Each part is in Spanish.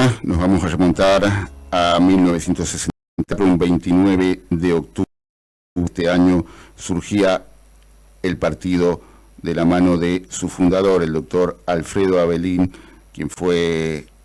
doctora, nos vamos a remontar a 1960, un 29 de octubre de este año surgía el partido de la mano de su fundador, el doctor Alfredo Avelín, quien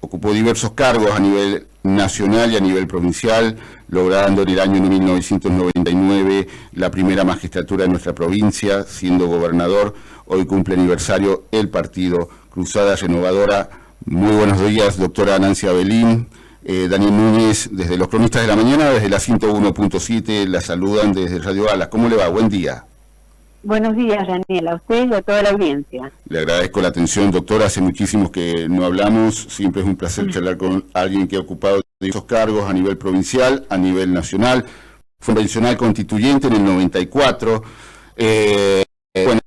ocupó diversos cargos a nivel nacional y a nivel provincial, logrando en el año 1999 la primera magistratura de nuestra provincia, siendo gobernador. Hoy cumple aniversario el partido Cruzada Renovadora. Muy buenos días, doctora Nancy Avelín. Daniel Núñez, desde los Cronistas de la Mañana, desde la 101.7, la saludan desde Radio Alas. ¿Cómo le va? Buen día. Buenos días, Daniel, a usted y a toda la audiencia. Le agradezco la atención, doctora. Hace muchísimos que no hablamos. Siempre es un placer charlar con alguien que ha ocupado esos cargos a nivel provincial, a nivel nacional. Fue convencional constituyente en el 94. Bueno,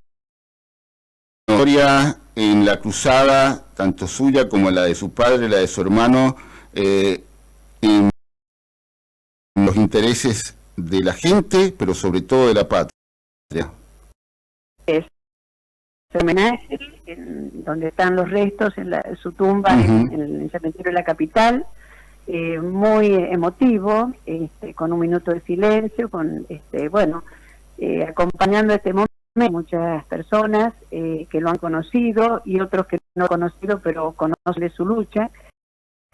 historia en la cruzada, tanto suya como la de su padre, la de su hermano, en los intereses de la gente, pero sobre todo de la patria. Es homenaje donde están los restos en su tumba, en el cementerio de la capital, muy emotivo, con un minuto de silencio, acompañando este momento muchas personas que lo han conocido y otros que no han conocido pero conocen de su lucha,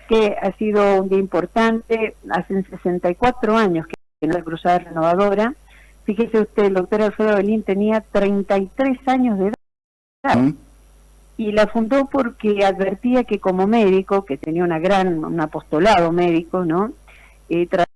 que ha sido un día importante. Hace 64 años que no es Cruzada Renovadora. Fíjese usted, el doctor Alfredo Avelín tenía 33 años de edad y la fundó porque advertía que como médico, que tenía un apostolado médico, ¿no? Trataba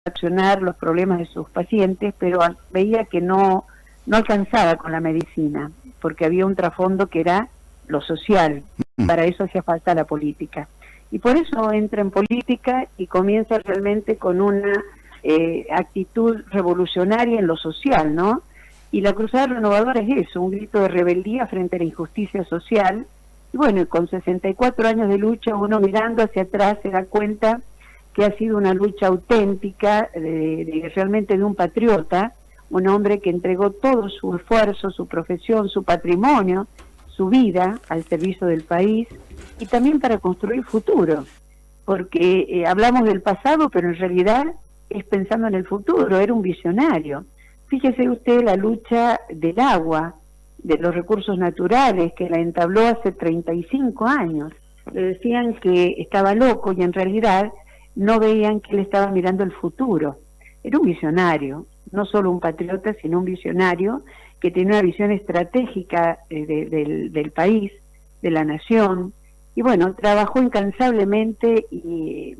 de accionar los problemas de sus pacientes, pero veía que no alcanzaba con la medicina, porque había un trasfondo que era lo social. Para eso hacía falta la política. Y por eso entra en política y comienza realmente con una actitud revolucionaria en lo social, ¿no? Y la Cruzada Renovadora es eso, un grito de rebeldía frente a la injusticia social. Y bueno, con 64 años de lucha, uno mirando hacia atrás se da cuenta que ha sido una lucha auténtica, realmente de un patriota, un hombre que entregó todo su esfuerzo, su profesión, su patrimonio, su vida al servicio del país y también para construir futuro, porque hablamos del pasado, pero en realidad es pensando en el futuro. Era un visionario. Fíjese usted la lucha del agua, de los recursos naturales, que la entabló hace 35 años. Le decían que estaba loco y en realidad no veían que él estaba mirando el futuro. Era un visionario, no solo un patriota, sino un visionario que tenía una visión estratégica del país, de la nación. Y bueno, trabajó incansablemente y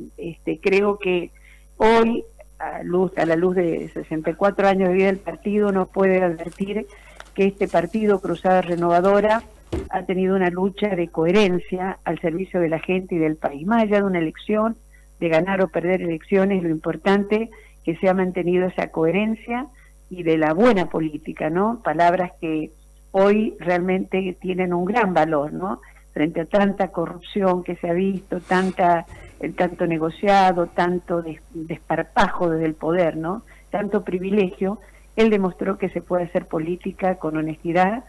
creo que hoy, a la luz de 64 años de vida del partido, uno puede advertir que este partido Cruzada Renovadora ha tenido una lucha de coherencia al servicio de la gente y del país. Más allá de una elección, de ganar o perder elecciones, lo importante que se ha mantenido esa coherencia y de la buena política, ¿no? Palabras que hoy realmente tienen un gran valor, ¿no? Frente a tanta corrupción que se ha visto, tanto negociado, tanto desparpajo desde el poder, ¿no? Tanto privilegio. Él demostró que se puede hacer política con honestidad,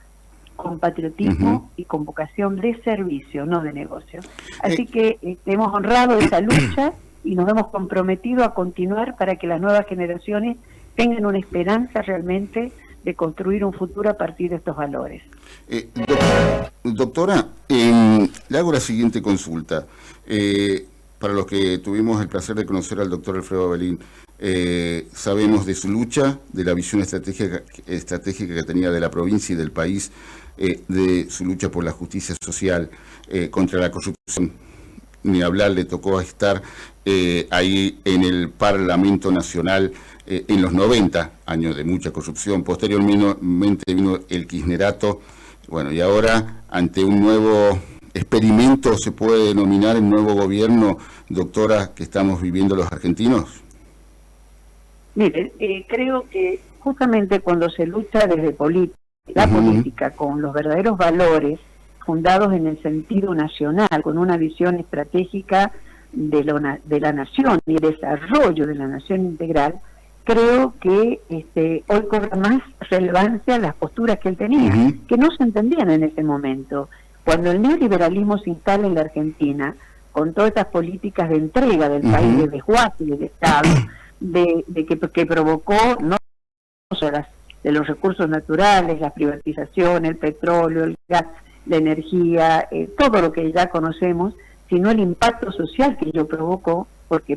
con patriotismo y con vocación de servicio, no de negocio. Así que hemos honrado esa lucha y nos hemos comprometido a continuar para que las nuevas generaciones tengan una esperanza realmente de construir un futuro a partir de estos valores. Doctora, le hago la siguiente consulta. Para los que tuvimos el placer de conocer al doctor Alfredo Avelín, sabemos de su lucha, de la visión estratégica que tenía de la provincia y del país, de su lucha por la justicia social, contra la corrupción. Ni hablar, le tocó estar ahí en el Parlamento Nacional en los 90 años de mucha corrupción. Posteriormente vino el kirchnerato. Bueno, y ahora, ante un nuevo experimento, se puede denominar el nuevo gobierno, doctora, que estamos viviendo los argentinos. Mire, creo que justamente cuando se lucha desde la política con los verdaderos valores fundados en el sentido nacional, con una visión estratégica de la nación y el desarrollo de la nación integral, creo que hoy cobra más relevancia las posturas que él tenía, que no se entendían en ese momento. Cuando el neoliberalismo se instala en la Argentina, con todas estas políticas de entrega del país, de desguace del Estado, que provocó no solo de los recursos naturales, la privatización, el petróleo, el gas, la energía, todo lo que ya conocemos, sino el impacto social que ello provocó, porque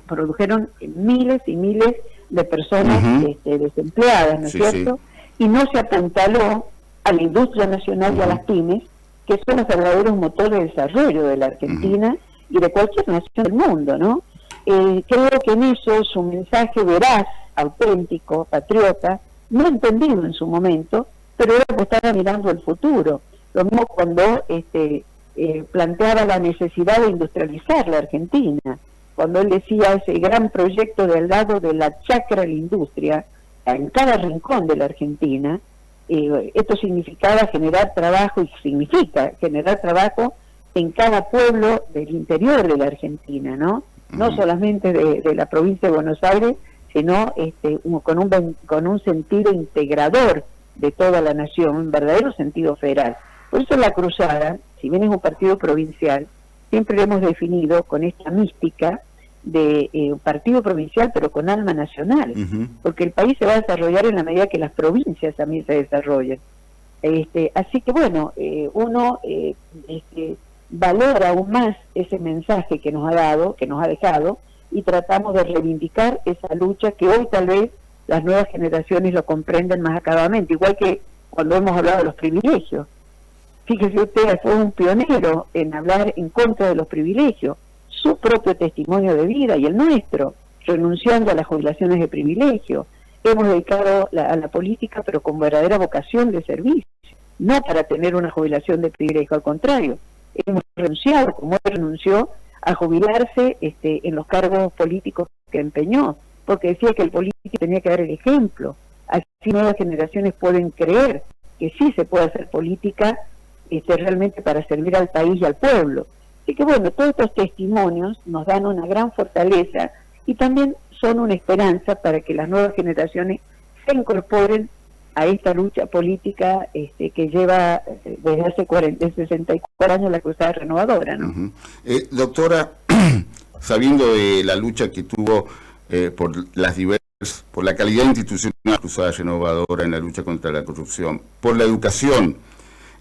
produjeron miles y miles de personas desempleadas, ¿no es cierto? Sí. Y no se apuntaló a la industria nacional y a las pymes, que son los verdaderos motores de desarrollo de la Argentina y de cualquier nación del mundo, ¿no? Creo que en eso su mensaje veraz, auténtico, patriota, no entendido en su momento, pero era que estaba mirando el futuro. Lo mismo cuando planteaba la necesidad de industrializar la Argentina, cuando él decía ese gran proyecto del lado de la chacra de la industria, en cada rincón de la Argentina. Esto significaba generar trabajo y significa generar trabajo en cada pueblo del interior de la Argentina, ¿no? No solamente de la provincia de Buenos Aires, sino con un sentido integrador de toda la nación, un verdadero sentido federal. Por eso la Cruzada, si bien es un partido provincial, siempre lo hemos definido con esta mística de un partido provincial pero con alma nacional, porque el país se va a desarrollar en la medida que las provincias también se desarrollen. Así que bueno, uno valora aún más ese mensaje que nos ha dado, que nos ha dejado, y tratamos de reivindicar esa lucha que hoy tal vez las nuevas generaciones lo comprenden más acabadamente, igual que cuando hemos hablado de los privilegios. Fíjese usted, fue un pionero en hablar en contra de los privilegios, su propio testimonio de vida y el nuestro, renunciando a las jubilaciones de privilegio. Hemos dedicado a la política, pero con verdadera vocación de servicio, no para tener una jubilación de privilegio, al contrario, hemos renunciado, como él renunció a jubilarse en los cargos políticos que empeñó, porque decía que el político tenía que dar el ejemplo, así nuevas generaciones pueden creer que sí se puede hacer política realmente para servir al país y al pueblo. Así que bueno, todos estos testimonios nos dan una gran fortaleza y también son una esperanza para que las nuevas generaciones se incorporen a esta lucha política que lleva desde hace 64 años la Cruzada Renovadora, ¿no? Doctora, sabiendo de la lucha que tuvo por la calidad institucional de la Cruzada Renovadora en la lucha contra la corrupción, por la educación,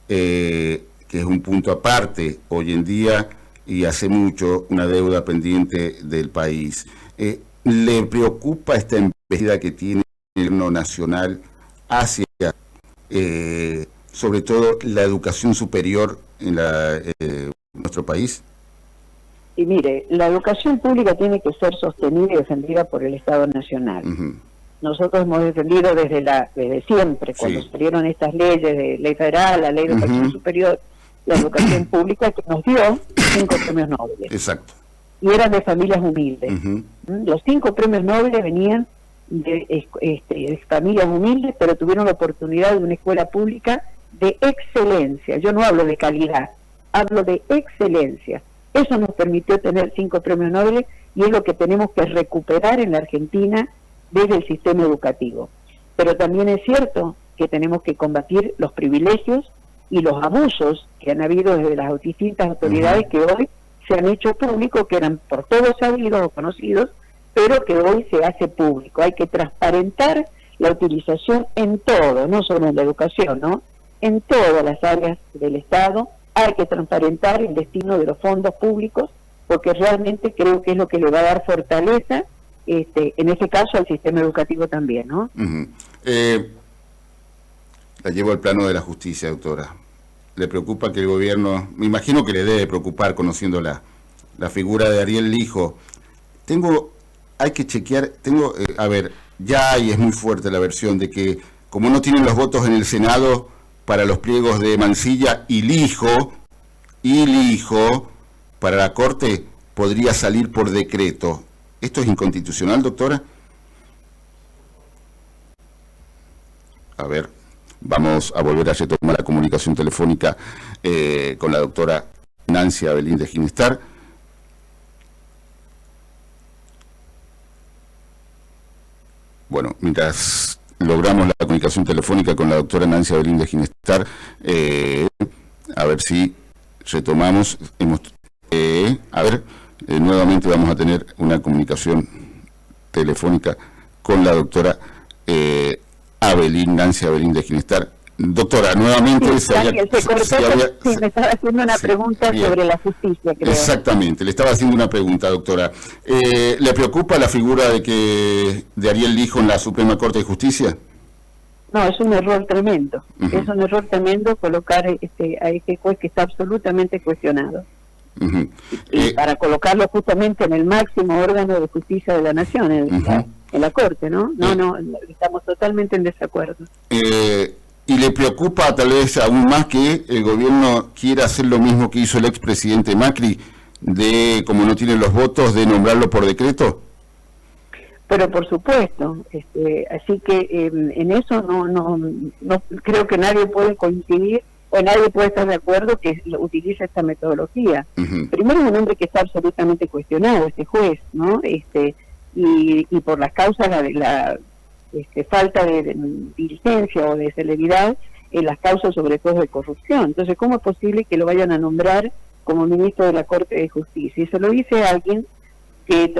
que es un punto aparte hoy en día y hace mucho una deuda pendiente del país, ¿le preocupa esta embestida que tiene el gobierno nacional hacia, sobre todo, la educación superior en nuestro país? Y mire, la educación pública tiene que ser sostenida y defendida por el Estado Nacional. Nosotros hemos defendido desde siempre, cuando salieron estas leyes de ley federal, la ley de educación superior, la educación pública, que nos dio 5 premios Nobel. Exacto. Y eran de familias humildes. Los 5 premios Nobel venían de familias humildes, pero tuvieron la oportunidad de una escuela pública de excelencia. Yo no hablo de calidad, hablo de excelencia. Eso nos permitió tener 5 premios Nobel y es lo que tenemos que recuperar en la Argentina desde el sistema educativo. Pero también es cierto que tenemos que combatir los privilegios y los abusos que han habido desde las distintas autoridades que hoy se han hecho públicos, que eran por todos sabidos o conocidos, pero que hoy se hace público. Hay que transparentar la utilización en todo, no solo en la educación, ¿no? En todas las áreas del Estado hay que transparentar el destino de los fondos públicos, porque realmente creo que es lo que le va a dar fortaleza, en este caso, al sistema educativo también, ¿no? La llevo al plano de la justicia, doctora. ¿Le preocupa que el gobierno, me imagino que le debe preocupar conociendo la figura de Ariel Lijo? Hay que chequear, a ver, ya hay, es muy fuerte la versión de que como no tienen los votos en el Senado para los pliegos de Mansilla y Lijo para la Corte, podría salir por decreto. ¿Esto es inconstitucional, doctora? A ver, vamos a volver a retomar la comunicación telefónica con la doctora Nancy Abelín de Ginestar. Bueno, mientras logramos la comunicación telefónica con la doctora Nancy Abelín de Ginestar, a ver si retomamos. A ver, nuevamente vamos a tener una comunicación telefónica con la doctora Nancy Abelín de Ginestar. Doctora, nuevamente sí, me estaba haciendo una pregunta sobre la justicia, creo. Exactamente, le estaba haciendo una pregunta, doctora. ¿Le preocupa la figura de Ariel Lijo en la Suprema Corte de Justicia? No, es un error tremendo. Es un error tremendo colocar a este juez que está absolutamente cuestionado. Y para colocarlo justamente en el máximo órgano de justicia de la nación, en la Corte, ¿no? No, estamos totalmente en desacuerdo. ¿Y le preocupa tal vez aún más que el gobierno quiera hacer lo mismo que hizo el expresidente Macri, como no tiene los votos, de nombrarlo por decreto? Pero por supuesto, así que en eso no creo que nadie puede coincidir o nadie puede estar de acuerdo que utilice esta metodología. Primero, es un hombre que está absolutamente cuestionado, este juez, ¿no? Y por las causas de la falta de diligencia o de celeridad en las causas, sobre todo de corrupción. Entonces, ¿cómo es posible que lo vayan a nombrar como ministro de la Corte de Justicia? Y se lo dice a alguien que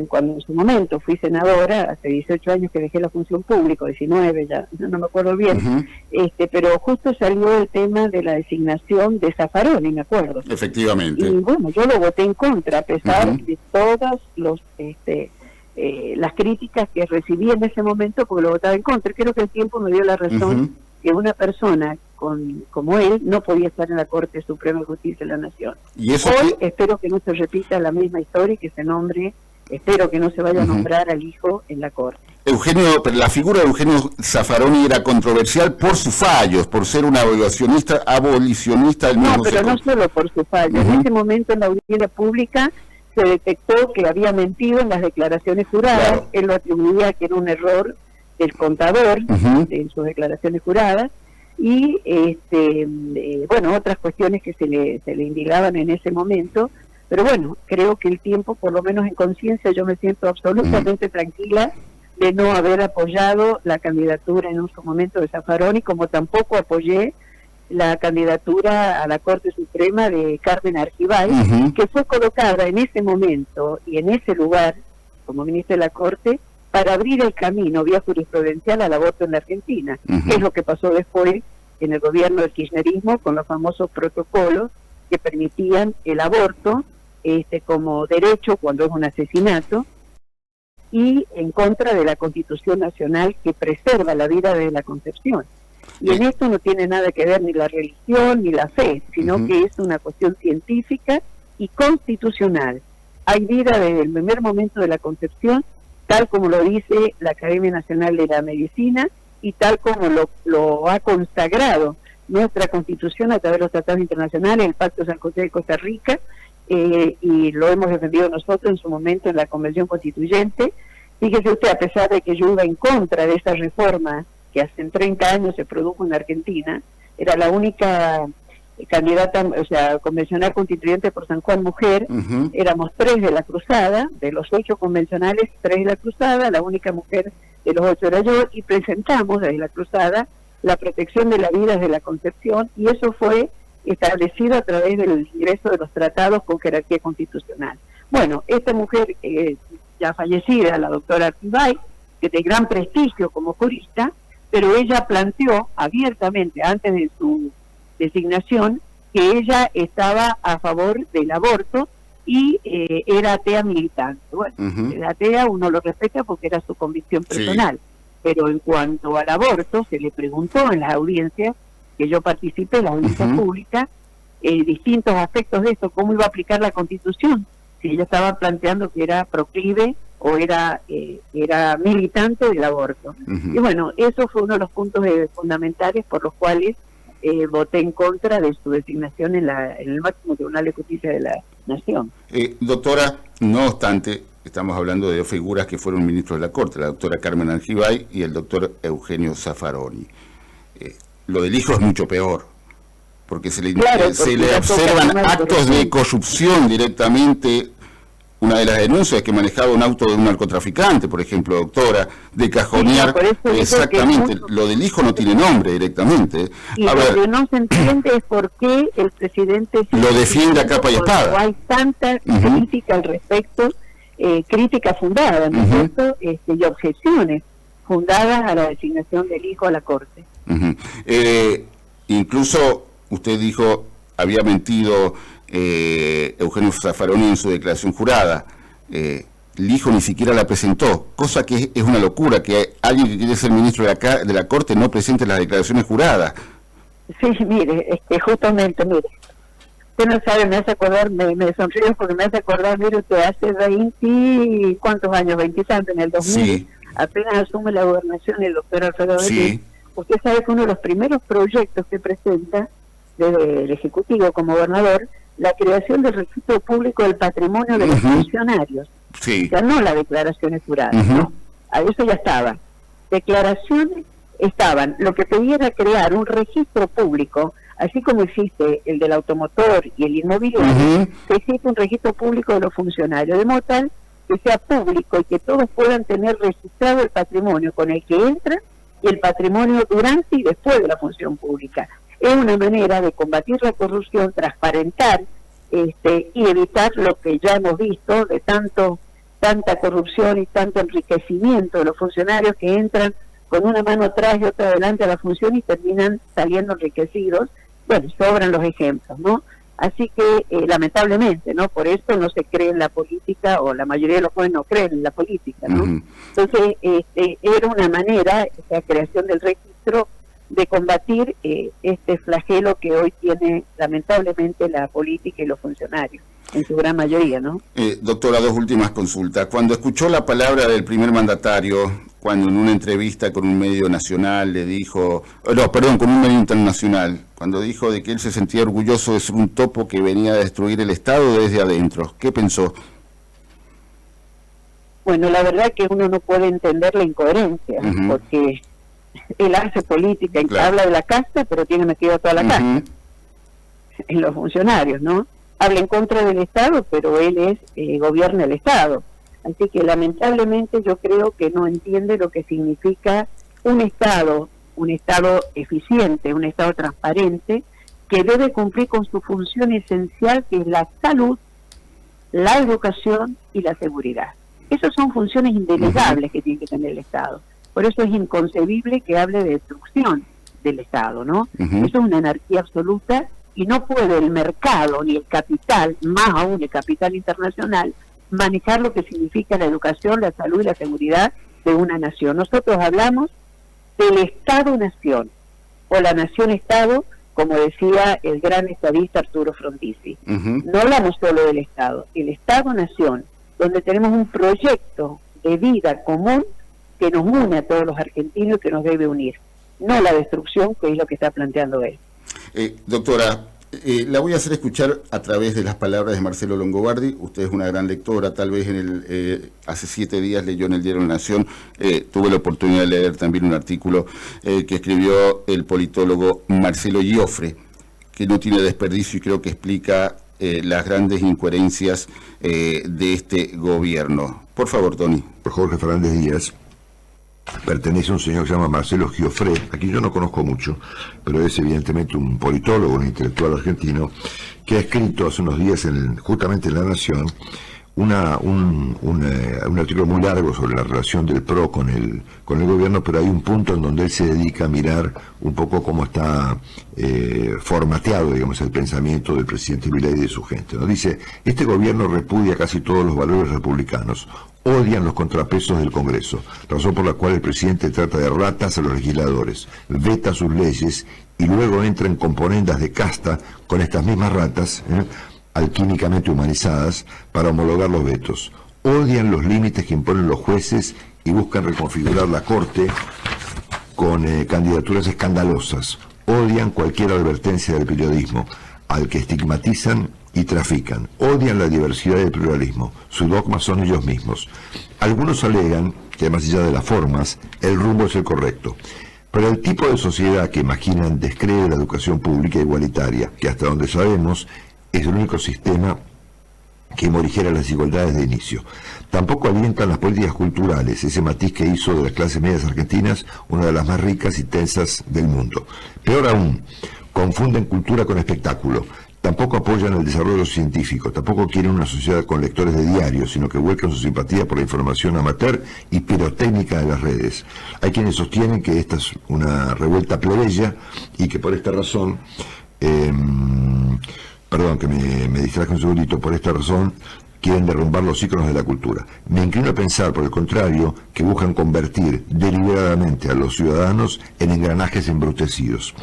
cuando en su momento fui senadora, hace 18 años que dejé la función pública, 19 ya, no me acuerdo bien, pero justo salió el tema de la designación de Zaffaroni, me acuerdo. Efectivamente. Y bueno, yo lo voté en contra, a pesar de todas las críticas que recibí en ese momento, porque lo votaba en contra. Creo que el tiempo me dio la razón que una persona como él no podía estar en la Corte Suprema de Justicia de la Nación. ¿Y eso hoy espero que no se repita la misma historia y que se nombre, espero que no se vaya a nombrar al hijo en la Corte. La figura de Eugenio Zaffaroni era controversial por sus fallos, por ser un abolicionista del mismo No, pero no solo por sus fallos. En ese momento en la audiencia pública se detectó que había mentido en las declaraciones juradas. Claro. Él lo atribuía que era un error del contador en sus declaraciones juradas, y bueno, otras cuestiones que se le indicaban en ese momento. Pero bueno, creo que el tiempo, por lo menos en conciencia, yo me siento absolutamente tranquila de no haber apoyado la candidatura en su momento de Zaffaroni, como tampoco apoyé la candidatura a la Corte Suprema de Carmen Argibay, que fue colocada en ese momento y en ese lugar como ministra de la Corte para abrir el camino vía jurisprudencial al aborto en la Argentina, que es lo que pasó después en el gobierno del kirchnerismo con los famosos protocolos que permitían el aborto como derecho cuando es un asesinato, y en contra de la Constitución Nacional que preserva la vida desde la concepción. Y en esto no tiene nada que ver ni la religión ni la fe, sino que es una cuestión científica y constitucional. Hay vida desde el primer momento de la concepción, tal como lo dice la Academia Nacional de la Medicina y tal como lo ha consagrado nuestra Constitución a través de los tratados internacionales, el Pacto de San José de Costa Rica, y lo hemos defendido nosotros en su momento en la Convención Constituyente. Fíjese usted, a pesar de que yo iba en contra de esa reforma que hace 30 años se produjo en Argentina, era la única candidata, o sea, convencional constituyente por San Juan mujer, éramos 3 de la cruzada, de los 8 convencionales, 3 de la cruzada, la única mujer de los 8 era yo, y presentamos desde la cruzada la protección de la vida desde la concepción, y eso fue establecido a través del ingreso de los tratados con jerarquía constitucional. Bueno, esta mujer ya fallecida, la doctora Argibay, que de gran prestigio como jurista, pero ella planteó abiertamente antes de su designación que ella estaba a favor del aborto y era atea militante. Bueno, el atea uno lo respeta porque era su convicción personal, pero en cuanto al aborto se le preguntó en las audiencias que yo participé, en la audiencia pública, distintos aspectos de esto, cómo iba a aplicar la Constitución, si ella estaba planteando que era proclive o era militante del aborto. Y bueno, eso fue uno de los puntos fundamentales por los cuales voté en contra de su designación en el máximo Tribunal de Justicia de la Nación. Doctora, no obstante, estamos hablando de 2 figuras que fueron ministros de la Corte, la doctora Carmen Argibay y el doctor Eugenio Zaffaroni. Lo del hijo es mucho peor, porque se le observan actos de corrupción directamente una de las denuncias es que manejaba un auto de un narcotraficante, por ejemplo, doctora, de cajonear. Sí, exactamente, lo del hijo no tiene nombre directamente. Y lo que no se entiende es por qué el presidente lo defiende a capa y espada. Hay tanta crítica al respecto, crítica fundada, ¿no es cierto? Y objeciones fundadas a la designación del hijo a la Corte. Incluso usted dijo, había mentido Eugenio Zaffaroni en su declaración jurada. El hijo ni siquiera la presentó, cosa que es una locura, que alguien que quiere ser ministro de la Corte no presente las declaraciones juradas. Sí, mire, justamente, mire, usted no sabe, me hace acordar, me sonrío porque me hace acordar, mire, usted hace 20, ¿cuántos años? 20 tantos, en el 2000, sí. Apenas asume la gobernación el doctor Alfredo Belli. Usted sabe que uno de los primeros proyectos que presenta desde el Ejecutivo como gobernador, la creación del registro público del patrimonio de los funcionarios. Sí. Ya no las declaraciones juradas, ¿no? A eso ya estaba. Declaraciones estaban. Lo que pedía era crear un registro público, así como existe el del automotor y el inmobiliario, que existe un registro público de los funcionarios, de modo tal que sea público y que todos puedan tener registrado el patrimonio con el que entran y el patrimonio durante y después de la función pública. Es una manera de combatir la corrupción, transparentar y evitar lo que ya hemos visto de tanta corrupción y tanto enriquecimiento de los funcionarios que entran con una mano atrás y otra adelante a la función y terminan saliendo enriquecidos. Bueno, sobran los ejemplos, ¿no? Así que, lamentablemente, ¿no? Por eso no se cree en la política, o la mayoría de los jóvenes no creen en la política, ¿no? Entonces, era una manera, la creación del registro, de combatir este flagelo que hoy tiene, lamentablemente, la política y los funcionarios, en su gran mayoría, ¿no? Doctora, dos últimas consultas. Cuando escuchó la palabra del primer mandatario, cuando en una entrevista con un medio nacional le dijo, con un medio internacional, cuando dijo de que él se sentía orgulloso de ser un topo que venía a destruir el Estado desde adentro, ¿qué pensó? Bueno, la verdad que uno no puede entender la incoherencia, porque él hace política, habla de la casta, pero tiene metido a toda la casta en los funcionarios, ¿no? Habla en contra del Estado, pero él gobierna el Estado. Así que lamentablemente yo creo que no entiende lo que significa un Estado eficiente, un Estado transparente, que debe cumplir con su función esencial, que es la salud, la educación y la seguridad. Esas son funciones indelegables que tiene que tener el Estado. Por eso es inconcebible que hable de destrucción del Estado, ¿no? Eso es una anarquía absoluta y no puede el mercado ni el capital, más aún el capital internacional, manejar lo que significa la educación, la salud y la seguridad de una nación. Nosotros hablamos del Estado-Nación, o la Nación-Estado, como decía el gran estadista Arturo Frondizi. No hablamos solo del Estado, el Estado-Nación, donde tenemos un proyecto de vida común que nos une a todos los argentinos y que nos debe unir, no la destrucción, que es lo que está planteando él. Doctora, la voy a hacer escuchar a través de las palabras de Marcelo Longobardi. Usted es una gran lectora, tal vez hace 7 días leyó en el diario La Nación, tuve la oportunidad de leer también un artículo que escribió el politólogo Marcelo Giofre, que no tiene desperdicio y creo que explica las grandes incoherencias de este gobierno. Por favor, Tony. Jorge Fernández Díaz pertenece a un señor que se llama Marcelo Giofre, aquí yo no conozco mucho, pero es evidentemente un politólogo, un intelectual argentino, que ha escrito hace unos días justamente en La Nación un artículo muy largo sobre la relación del PRO con el gobierno, pero hay un punto en donde él se dedica a mirar un poco cómo está formateado, digamos, el pensamiento del presidente Milei y de su gente, ¿no? Dice, este gobierno repudia casi todos los valores republicanos, odian los contrapesos del Congreso, razón por la cual el presidente trata de ratas a los legisladores, veta sus leyes y luego entra en componendas de casta con estas mismas ratas, alquímicamente humanizadas, para homologar los vetos. Odian los límites que imponen los jueces y buscan reconfigurar la Corte con candidaturas escandalosas. Odian cualquier advertencia del periodismo, al que estigmatizan y trafican. Odian la diversidad y el pluralismo. Su dogma son ellos mismos. Algunos alegan que más allá de las formas, el rumbo es el correcto. Pero el tipo de sociedad que imaginan descree la educación pública igualitaria, que hasta donde sabemos es el único sistema que morigera las desigualdades de inicio. Tampoco alientan las políticas culturales, ese matiz que hizo de las clases medias argentinas una de las más ricas y tensas del mundo. Peor aún, confunden cultura con espectáculo. Tampoco apoyan el desarrollo científico, tampoco quieren una sociedad con lectores de diarios, sino que vuelcan su simpatía por la información amateur y pirotécnica de las redes. Hay quienes sostienen que esta es una revuelta plebeya y que por esta razón, perdón que me distraje un segundito, por esta razón quieren derrumbar los íconos de la cultura. Me inclino a pensar, por el contrario, que buscan convertir deliberadamente a los ciudadanos en engranajes embrutecidos.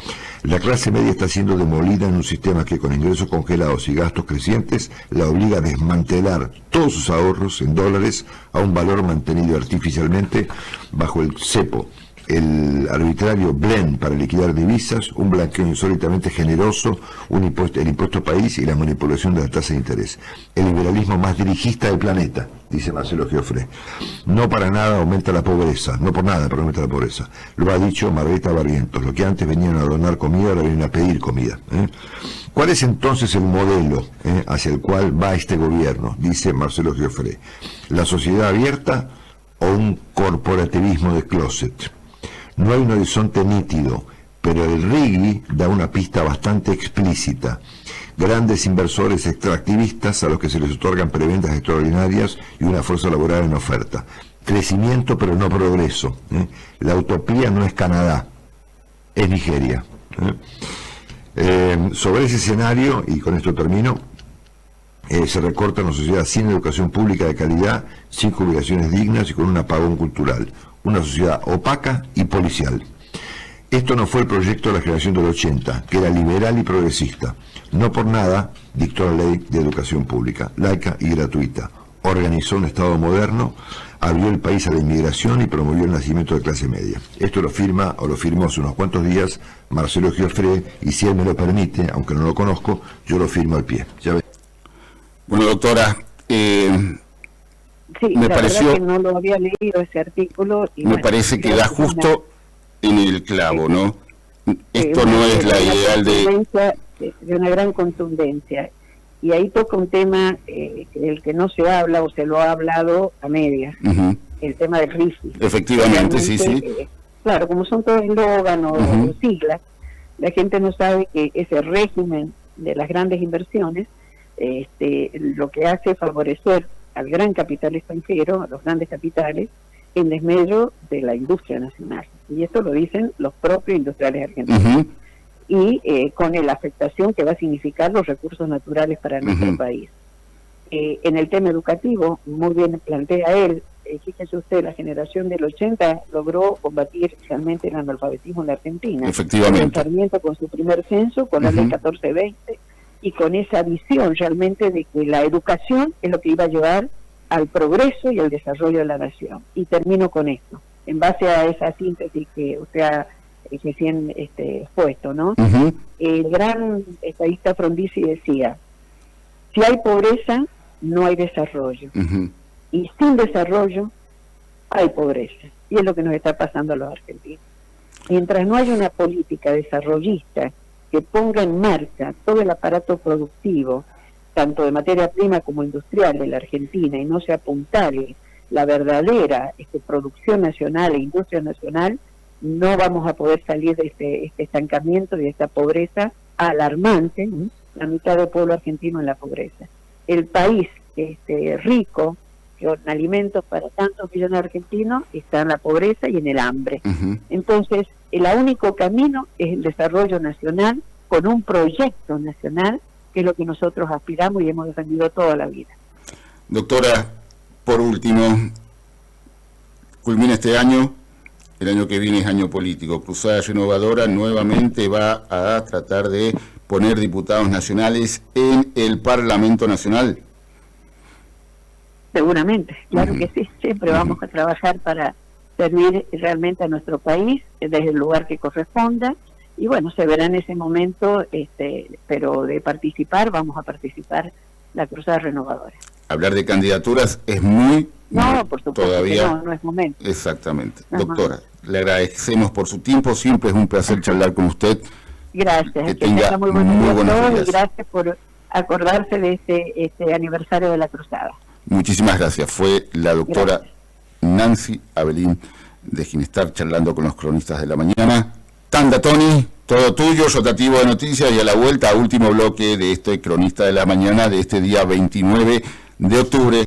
La clase media está siendo demolida en un sistema que, con ingresos congelados y gastos crecientes, la obliga a desmantelar todos sus ahorros en dólares a un valor mantenido artificialmente bajo el cepo, el arbitrario blend para liquidar divisas, un blanqueo insólitamente generoso, el impuesto país y la manipulación de la tasa de interés. El liberalismo más dirigista del planeta, dice Marcelo Giofré. No para nada aumenta la pobreza, no por nada pero aumenta la pobreza. Lo ha dicho Margarita Barrientos. Lo que antes venían a donar comida, ahora vienen a pedir comida. ¿Cuál es entonces el modelo hacia el cual va este gobierno? Dice Marcelo Giofré. ¿La sociedad abierta o un corporativismo de closet? No hay un horizonte nítido, pero el RIGI da una pista bastante explícita. Grandes inversores extractivistas a los que se les otorgan prebendas extraordinarias y una fuerza laboral en oferta. Crecimiento pero no progreso. La utopía no es Canadá, es Nigeria. Sobre ese escenario, y con esto termino, se recorta una sociedad sin educación pública de calidad, sin jubilaciones dignas y con un apagón cultural. Una sociedad opaca y policial. Esto no fue el proyecto de la generación del 80, que era liberal y progresista. No por nada dictó la ley de educación pública, laica y gratuita. Organizó un Estado moderno, abrió el país a la inmigración y promovió el nacimiento de clase media. Esto lo firma, o lo firmó hace unos cuantos días, Marcelo Giofré, y si él me lo permite, aunque no lo conozco, yo lo firmo al pie. Bueno, doctora, sí, me la pareció, verdad que no lo había leído ese artículo. Y me bueno, parece que da justo en el clavo, ¿no? Esto no es la ideal de una gran contundencia. Y ahí toca un tema del que no se habla o se lo ha hablado a medias, el tema del RIFI. Efectivamente, sí. Claro, como son todos eslogan o siglas, la gente no sabe que ese régimen de las grandes inversiones lo que hace es favorecer al gran capital extranjero, a los grandes capitales, en desmedro de la industria nacional. Y esto lo dicen los propios industriales argentinos. Y con la afectación que va a significar los recursos naturales para nuestro país. En el tema educativo, muy bien plantea él, fíjese usted, la generación del 80 logró combatir realmente el analfabetismo en la Argentina. Efectivamente. Con Sarmiento, con su primer censo, con la ley 1420, y con esa visión realmente de que la educación es lo que iba a llevar al progreso y al desarrollo de la nación. Y termino con esto, en base a esa síntesis que usted ha recién expuesto, ¿no? El gran estadista Frondizi decía, si hay pobreza, no hay desarrollo. Y sin desarrollo, hay pobreza. Y es lo que nos está pasando a los argentinos. Mientras no haya una política desarrollista que ponga en marcha todo el aparato productivo, tanto de materia prima como industrial de la Argentina, y no se apuntale la verdadera producción nacional e industria nacional, no vamos a poder salir de este estancamiento, de esta pobreza alarmante, la mitad del pueblo argentino en la pobreza. El país rico, con alimentos para tantos millones de argentinos, está en la pobreza y en el hambre. Entonces, el único camino es el desarrollo nacional, con un proyecto nacional, que es lo que nosotros aspiramos y hemos defendido toda la vida. Doctora, por último, culmina este año, el año que viene es año político. Cruzada Renovadora nuevamente va a tratar de poner diputados nacionales en el Parlamento Nacional. Seguramente, claro que sí, siempre vamos a trabajar para servir realmente a nuestro país desde el lugar que corresponda, y bueno, se verá en ese momento, pero de participar, vamos a participar la Cruzada Renovadora. Hablar de candidaturas es muy... No, por supuesto todavía que no es momento. Exactamente. Doctora, le agradecemos por su tiempo, siempre es un placer charlar con usted. Gracias, que tenga muy buenos días. Y gracias acordarse de este aniversario de la cruzada. Muchísimas gracias. Fue la doctora Nancy Abelín de Ginestar charlando con los cronistas de la mañana. Tanda, Tony, todo tuyo, rotativo de noticias, y a la vuelta, último bloque de este cronista de la mañana de este día 29 de octubre.